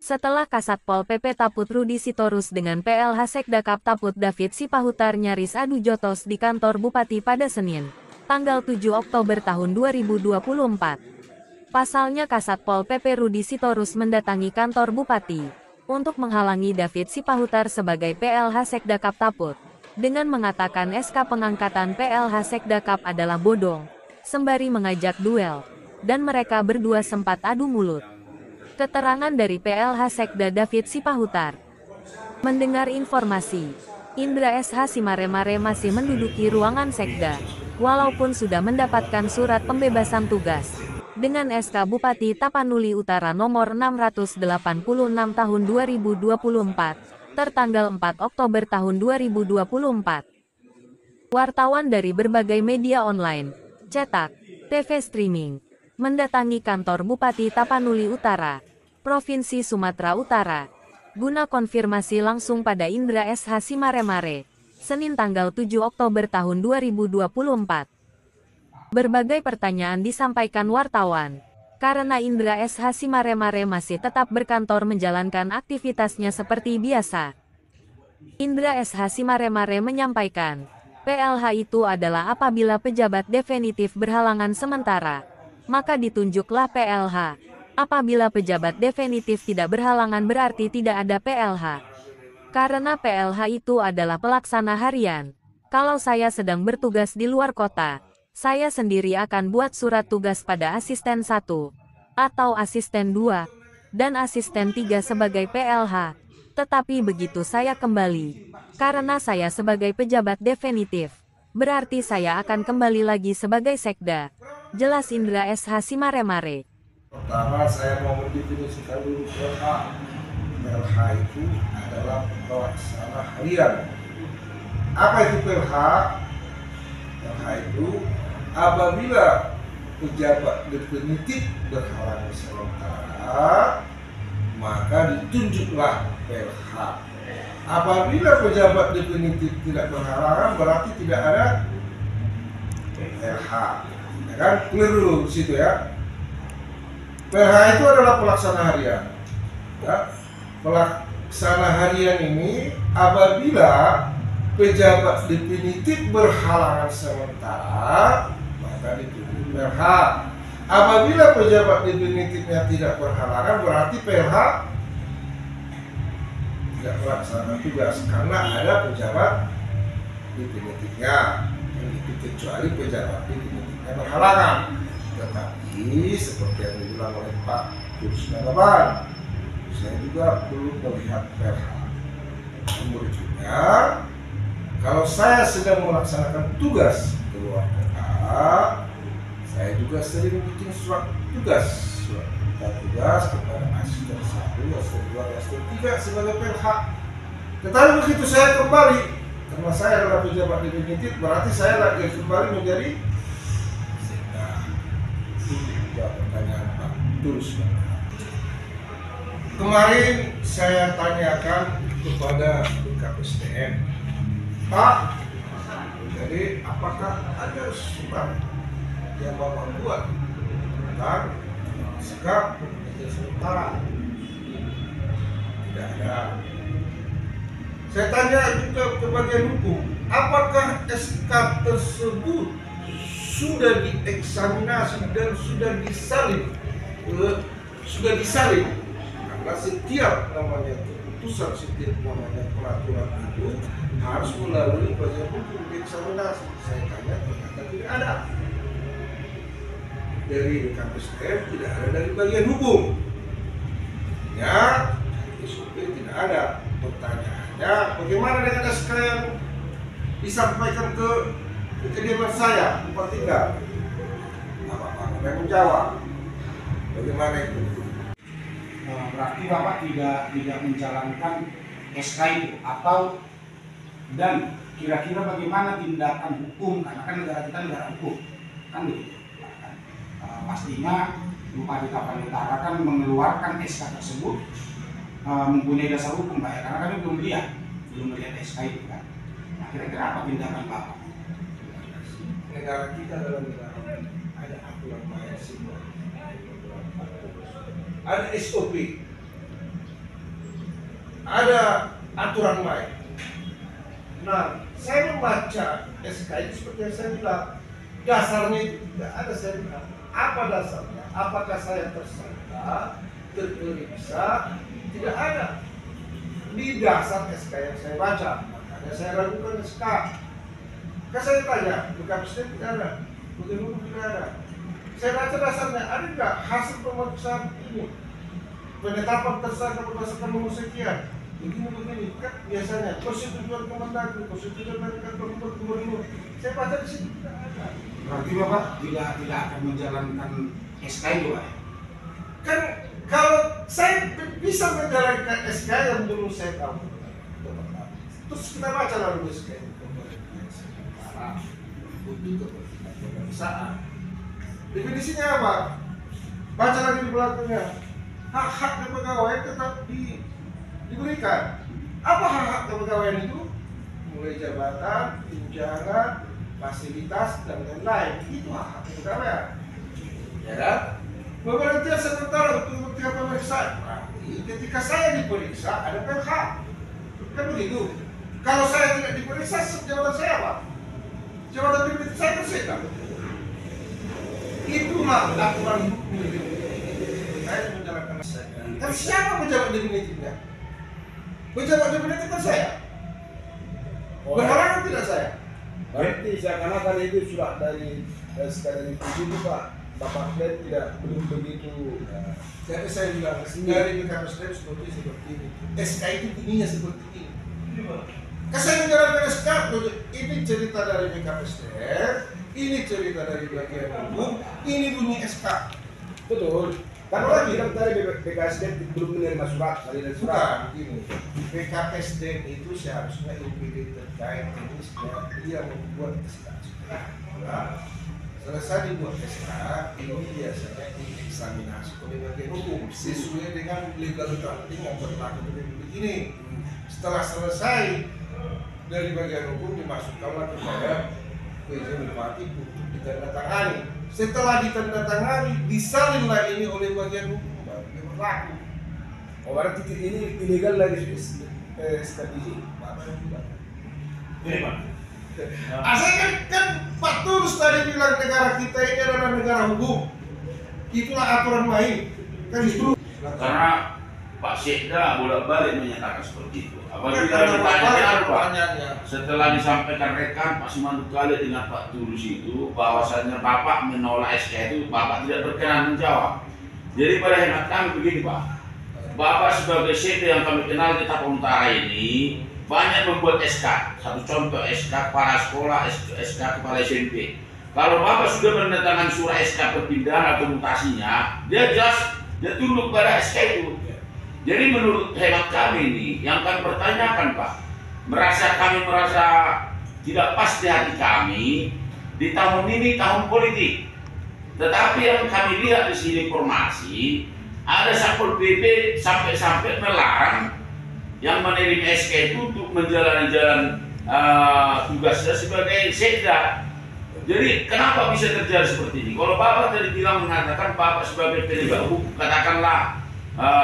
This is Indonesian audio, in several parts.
Setelah Kasat Pol PP Taput Rudi Sitorus dengan PLH Sekda Kap Taput David Sipahutar nyaris adu jotos di kantor Bupati pada Senin, tanggal 7 Oktober tahun 2024. Pasalnya Kasat Pol PP Rudi Sitorus mendatangi kantor Bupati untuk menghalangi David Sipahutar sebagai PLH Sekda Kap Taput, dengan mengatakan SK pengangkatan PLH Sekda Kap adalah bodong, sembari mengajak duel, dan mereka berdua sempat adu mulut. Keterangan dari PLH Sekda David Sipahutar. Mendengar informasi, Indra SH Simaremare masih menduduki ruangan Sekda, walaupun sudah mendapatkan surat pembebasan tugas dengan SK Bupati Tapanuli Utara nomor 686 tahun 2024, tertanggal 4 Oktober tahun 2024. Wartawan dari berbagai media online, cetak, TV streaming, mendatangi kantor Bupati Tapanuli Utara, Provinsi Sumatera Utara, guna konfirmasi langsung pada Indra SH Simaremare, Senin tanggal 7 Oktober tahun 2024. Berbagai pertanyaan disampaikan wartawan, karena Indra SH Simaremare masih tetap berkantor menjalankan aktivitasnya seperti biasa. Indra SH Simaremare menyampaikan, PLH itu adalah apabila pejabat definitif berhalangan sementara, maka ditunjuklah PLH. Apabila pejabat definitif tidak berhalangan berarti tidak ada PLH. Karena PLH itu adalah pelaksana harian. Kalau saya sedang bertugas di luar kota, saya sendiri akan buat surat tugas pada asisten 1, atau asisten 2, dan asisten 3 sebagai PLH. Tetapi begitu saya kembali, karena saya sebagai pejabat definitif, berarti saya akan kembali lagi sebagai Sekda. Jelas Indra SH Simaremare. Pertama, saya mau mendefinisikan dulu PLH. PLH itu adalah pelaksana harian. Apa itu PLH? PLH itu apabila pejabat definitif berhalangan sementara, maka ditunjuklah PLH. Apabila pejabat definitif tidak berhalangan, berarti tidak ada PLH. Ya kan? Keliru situ ya. PLH itu adalah pelaksana harian. Ya. Pelaksana harian ini apabila pejabat definitif berhalangan sementara, maka ditunjuk PLH. Apabila pejabat definitifnya tidak berhalangan, berarti PLH tidak melaksanakan tugas karena ada pejabat definitifnya. Kecuali pejabat definitifnya berhalangan. Tetapi seperti yang dibilang oleh Pak Tulus Nagaban, saya juga belum melihat PLH. Berikutnya, kalau saya sedang melaksanakan tugas di luar kota, saya juga sering bikin surat tugas kepada asisten 1, asisten 2, asisten 3 sebagai PLH. Tetapi begitu saya kembali, karena saya adalah pejabat definitif, berarti saya lagi kembali menjadi Sekda. Itu pertanyaan Pak Tulus. Kemarin saya tanyakan kepada BKPSDM, Pak, jadi apakah ada surat yang Bapak buat tentang sikap sementara? Tidak ada. Saya tanya juga ke bagian hukum, apakah SK tersebut sudah dieksaminasi dan sudah disalin? Karena setiap namanya keputusan, setiap namanya peraturan itu harus melalui bagian hukum dieksaminasi. Saya tanya, ternyata tidak ada. Dari BKPSDM tidak ada dari bagian hukum. Ya, SOP tidak ada. Pertanyaannya, bagaimana dengan SK yang disampaikan ke kediaman saya, Bupati Tegal? Bapak yang menjawab. Bagaimana itu? Berarti Bapak tidak menjalankan SK itu, atau dan kira-kira bagaimana tindakan hukum, karena kan negara kita negara hukum, kan begitu. Pastinya Bupati Tapanuli Utara kan mengeluarkan SK tersebut mempunyai dasar hukum, Pak, ya? Karena kami belum melihat SK itu kan. Nah, kira-kira apa tindakan Bapak? Negara kita adalah negara ada aturan main semua, ada SOP. ada aturan main. Nah, saya membaca SK itu seperti yang saya bilang, dasarnya itu tidak ada. Saya bilang, apa dasarnya? Apakah saya tersangka, terperiksa? Tidak ada di dasar SK yang saya baca. Makanya saya ragukan SK. Kan saya tanya, bukan Presiden tidak ada, bagaimana tidak ada. Saya baca dasarnya, ada nggak hasil pemeriksaan ini? Penetapan tersangka berdasarkan nomor sekian. Begini, kan biasanya persetujuan Kemendagri, persetujuan dari kantor gubernur. Saya baca di sini tidak ada. Berarti Bapak tidak akan menjalankan SK itu, Pak? Kan kalau saya bisa menjalankan SK yang dulu saya tahu, terus kita baca lalu SK itu untuk kepentingan pemeriksaan. Definisinya apa? Baca lagi di belakangnya. Hak-hak kepegawaian tetap diberikan. Apa hak-hak kepegawaian itu? Mulai jabatan, tunjangan, fasilitas, dan lain-lain. Itu hak-hak kepegawaian. Ya kan? Pemberhentian sementara untuk kepentingan pemeriksaan. Berarti ketika saya diperiksa ada PLH. Kan begitu. Kalau saya tidak diperiksa, jabatan saya apa? Jabatan diperiksa saya tersekat. Itulah aturan hukum saya menjalankan saya. Dan siapa pejabat definitifnya? Pejabat definitif kan saya. Berhalangan tidak saya? Berarti seakan-akan itu sudah dari sekali itu Pak. Bapak Presiden belum begitu. Jadi saya bilang dari BKPSDM seperti ini. SK itu bunyinya seperti ini. Kan saya menjalankan SK, ini cerita dari BKPSDM, ini cerita dari bagian hukum, ini bunyi SK. Betul. Kan orang bilang tadi BKSDM belum menerima surat dari surat. Begini, BKPSDM itu seharusnya UPD terkait ini sebenarnya dia membuat SK. Nah, selesai dibuat SK, ini biasanya dieksaminasi oleh bagian hukum sesuai dengan legal accounting yang berlaku di Republik ini. Setelah selesai dari bagian hukum dimasukkanlah kepada PJ Bupati untuk ditandatangani. Setelah ditandatangani, disalinlah ini oleh bagian hukum baru dia berlaku. Oh, berarti ini ilegal lagi SKPJ. Apa yang bilang? Ini Pak. Saya kan Pak Tulus tadi bilang negara kita ini adalah negara hukum. Itulah aturan main. Kan justru Karena Pak Sekda bolak-balik menyatakan seperti itu. Apabila pertanyaannya ditanya setelah disampaikan rekan Pak Simandu Khalid dengan Pak Tulus itu bahwasannya Bapak menolak SK itu, Bapak tidak berkenan menjawab. Jadi pada hemat kami begini Pak, Bapak sebagai Sekda yang kami kenal di Tapang Utara ini banyak membuat SK. Satu contoh SK kepala sekolah, SK kepala SMP. Kalau Bapak sudah menandatangani surat SK perpindahan atau mutasinya, dia jelas dia tunduk pada SK itu. Jadi menurut hemat kami ini, yang kami pertanyakan Pak, kami merasa tidak pas di hati kami di tahun ini tahun politik. Tetapi yang kami lihat di sini informasi ada Satpol PP sampai melarang yang menerima SK itu untuk menjalani jalan tugasnya sebagai sekda. Jadi kenapa bisa terjadi seperti ini? Kalau Bapak tadi bilang mengatakan Bapak sebagai penegak hukum, katakanlah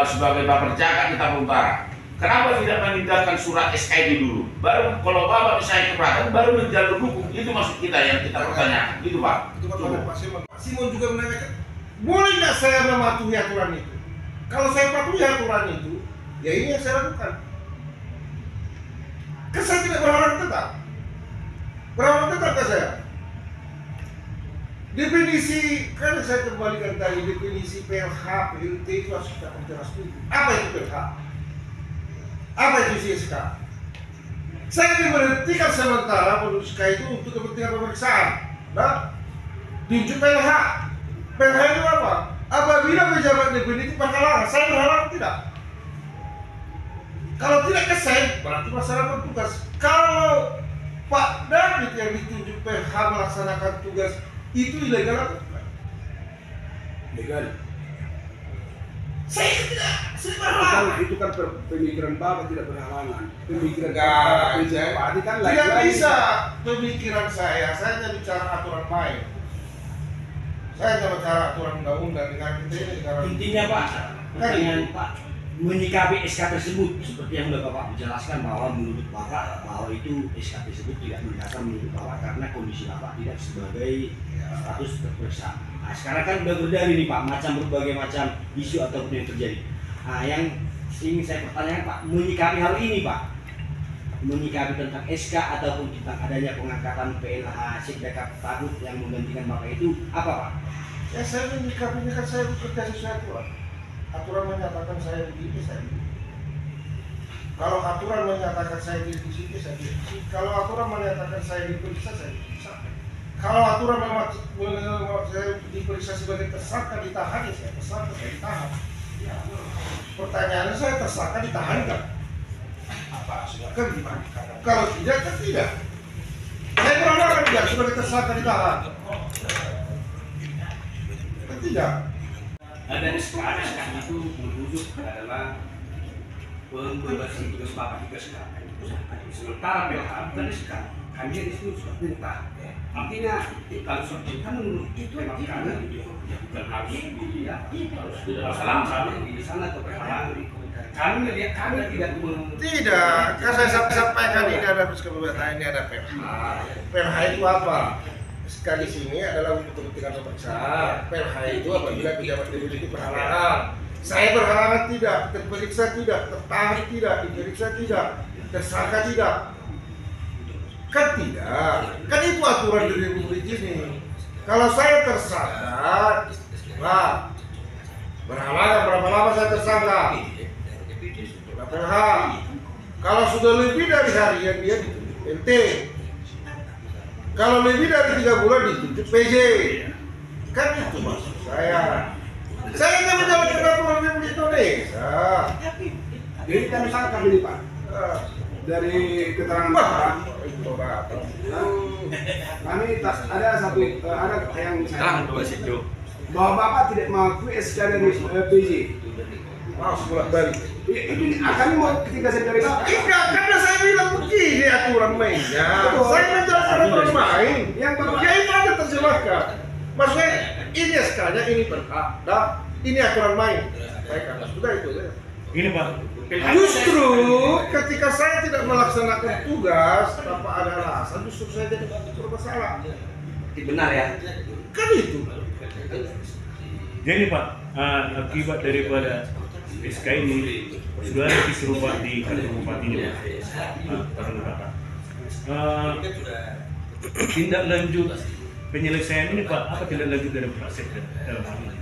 sebagai Bapak Jagat di Tapang Utara, kenapa tidak menindakkan surat SK itu dulu? Baru kalau Bapak misalnya keberatan, baru menjalur hukum. Itu maksud kita yang kita pertanyakan. Itu Pak. itu Pak Simon. Pak Simon juga menanyakan, boleh nggak saya mematuhi aturan itu? Kalau saya patuhi aturan itu, ya ini yang saya lakukan. Kan saya tidak berharap tetap. Berharap tetap ke saya. Definisi, kan saya kembalikan tadi, definisi PLH, PLT itu harus kita perjelas dulu. Apa itu PLH? Apa itu SK? Saya diberhentikan sementara menurut SK itu untuk kepentingan pemeriksaan. Nah, tunjuk PLH. PLH itu apa? Apabila pejabat definitif berhalangan, saya berhalangan tidak. Kalau tidak kesan, berarti masalah bertugas. Kalau Pak David yang ditunjuk PLH melaksanakan tugas itu ilegal atau bukan? Legal. Saya tidak, saya Kalau berhalangan. itu kan pemikiran Bapak tidak berhalangan. Pemikiran Enggak, Bapak kan tidak lagi-lagi. bisa pemikiran saya hanya bicara aturan main. Saya hanya bicara aturan undang-undang dengan kita ini negara. Intinya Pak, pertanyaan Pak, menyikapi SK tersebut seperti yang sudah Bapak jelaskan bahwa menurut Bapak bahwa itu SK tersebut tidak berdasar menurut Bapak karena kondisi Bapak tidak sebagai status terperiksa. Nah, sekarang kan sudah berdari nih Pak, berbagai macam isu ataupun yang terjadi. Nah, yang ingin saya pertanyakan Pak, menyikapi hal ini Pak, menyikapi tentang SK ataupun tentang adanya pengangkatan PLH Sekda Tabut yang menggantikan Bapak itu apa Pak? Ya saya menyikapinya kan saya bekerja sesuai aturan. Aturan menyatakan saya begini, saya begini. Kalau aturan menyatakan saya di sini, saya di sini. Kalau aturan menyatakan saya diperiksa, saya diperiksa. Kalau aturan memang saya diperiksa sebagai tersangka ditahan, ya saya tersangka, saya ditahan. Ya. Pertanyaannya saya tersangka ditahan nggak? Apa silakan gimana? Kalau tidak, kan tidak. Saya beranggapan tidak sebagai tersangka ditahan. Tidak. Dan SK itu merujuk adalah pembebasan tugas Bapak juga sekarang. Sementara PLH bukan SK, kami di sini sudah perintah. Artinya kalau sudah perintah menurut itu memang karena bukan harus harus langsung di sana atau PLH. Kami melihat kami tidak. Kan saya sampaikan ini ada ini ada PLH. PLH itu apa? Sekali sini adalah untuk kepentingan pemeriksaan. PLH itu apabila pejabat dimiliki perhalangan. Saya berhalangan tidak, terperiksa tidak, tertahan tidak, diperiksa tidak, tersangka tidak. Kan tidak. Kan itu aturan dari Republik ini. Kalau saya tersangka, nah, berhalangan berapa lama saya tersangka? PLH. Kalau sudah lebih dari harian dia ditunjuk LT. Kalau lebih dari 3 bulan ditunjuk PJ. Kan itu maksud saya. Saya nggak menjalankan aturan Republik Indonesia. Jadi kami sangka ini Pak, dari keterangan Bapak, kami ada yang saya bahwa Bapak tidak mengakui SK dari PJ. Maaf bolak balik. Ini kami mau ketika saya dari Bapak. Enggak, karena saya bilang begini aturan mainnya. Saya menjelaskan aturan main. Yang ya itu ada terjemahkan. Maksudnya ini SK-nya ini berhak, ini aturan main. Baik, karena sudah itu. Ini Pak. Justru ketika saya tidak melaksanakan tugas tanpa ada alasan, justru saya jadi bermasalah. benar ya. Kan itu. Jadi Pak, akibat daripada SK ini sudah ada kisruh Pak di kantor bupati ini Pak. Tindak lanjut penyelesaian ini Pak, apa tindak lanjut dari Pak Sekda dalam hal ini?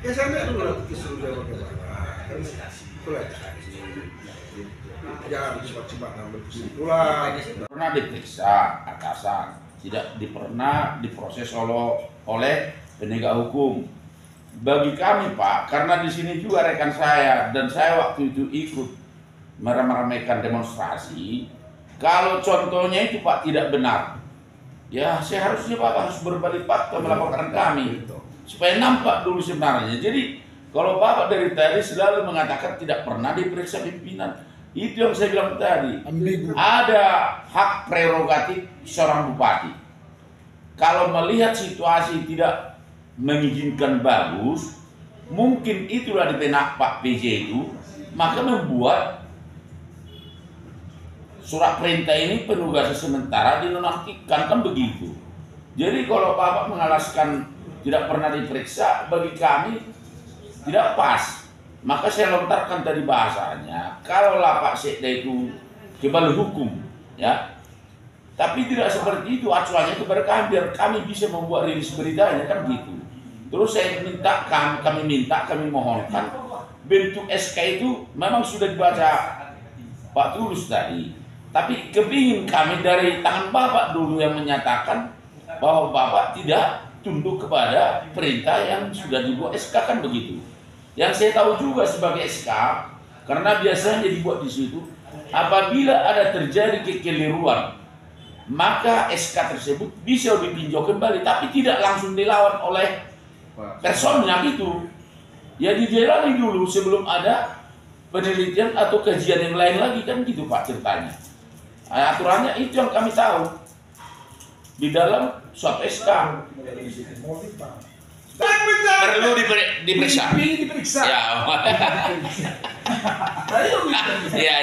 Ya saya lihat dulu kisruh dia bagaimana. Jangan cepat-cepat ngambil kesimpulan. Pernah diperiksa atasan, tidak pernah diproses oleh penegak hukum. Bagi kami Pak, karena di sini juga rekan saya dan saya waktu itu ikut meramaikan demonstrasi. Kalau contohnya itu Pak tidak benar, ya seharusnya Pak harus berbalik fakta melaporkan kami supaya nampak dulu sebenarnya. Jadi kalau Bapak dari tadi selalu mengatakan tidak pernah diperiksa pimpinan, itu yang saya bilang tadi. Ada hak prerogatif seorang bupati. Kalau melihat situasi tidak mengizinkan bagus, mungkin itulah di benak Pak PJ itu, maka membuat surat perintah ini penugasan sementara dinonaktifkan, kan begitu. Jadi kalau Bapak mengalaskan tidak pernah diperiksa, bagi kami tidak pas. Maka saya lontarkan tadi bahasanya, kalaulah Pak Sekda itu kebal hukum, ya, tapi tidak seperti itu acuannya kepada kami, biar kami bisa membuat rilis beritanya, kan gitu. Terus saya minta, kami mohonkan bentuk SK itu memang sudah dibaca Pak Tulus tadi, tapi kepingin kami dari tangan Bapak dulu yang menyatakan bahwa Bapak tidak tunduk kepada perintah yang sudah dibuat SK, kan begitu. Yang saya tahu juga sebagai SK, karena biasanya dibuat di situ, apabila ada terjadi kekeliruan, maka SK tersebut bisa ditinjau kembali, tapi tidak langsung dilawan oleh personnya gitu. Ya dijalani dulu sebelum ada penelitian atau kajian yang lain lagi, kan gitu Pak ceritanya. Nah, aturannya itu yang kami tahu di dalam suatu SK. Perlu diperiksa. Ini diperiksa. Ya. Ya.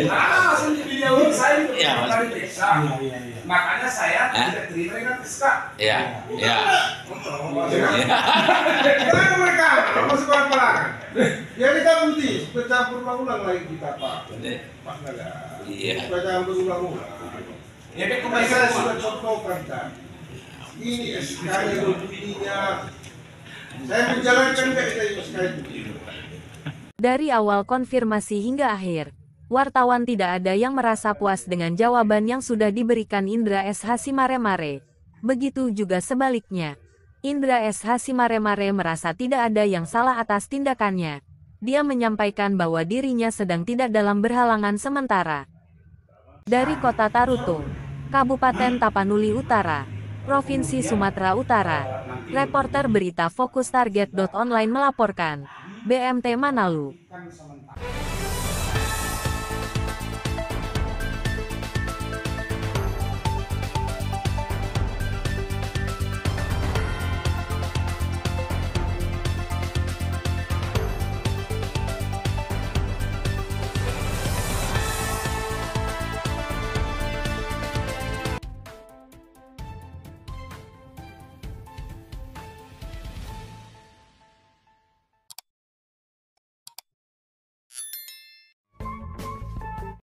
Langsung di video saya itu Ya, Mas. diperiksa. Makanya saya tidak terima dengan SK. Ya. Kenapa mereka masuk ke lapangan? Ya kita bukti, bercampur ulang-ulang lagi kita Pak Naga. Iya. Bercampur ulang-ulang. Ya, Kemarin saya sudah contohkan kan. Ini SK yang buktinya. Saya menjalankan kita SK itu. Dari awal konfirmasi hingga akhir, wartawan tidak ada yang merasa puas dengan jawaban yang sudah diberikan Indra SH Simaremare. Begitu juga sebaliknya. Indra SH Simaremare merasa tidak ada yang salah atas tindakannya. Dia menyampaikan bahwa dirinya sedang tidak dalam berhalangan sementara. Dari Kota Tarutung, Kabupaten Tapanuli Utara, Provinsi Sumatera Utara, reporter berita Fokus Target.online melaporkan. BMT Manalu. Kan sementara.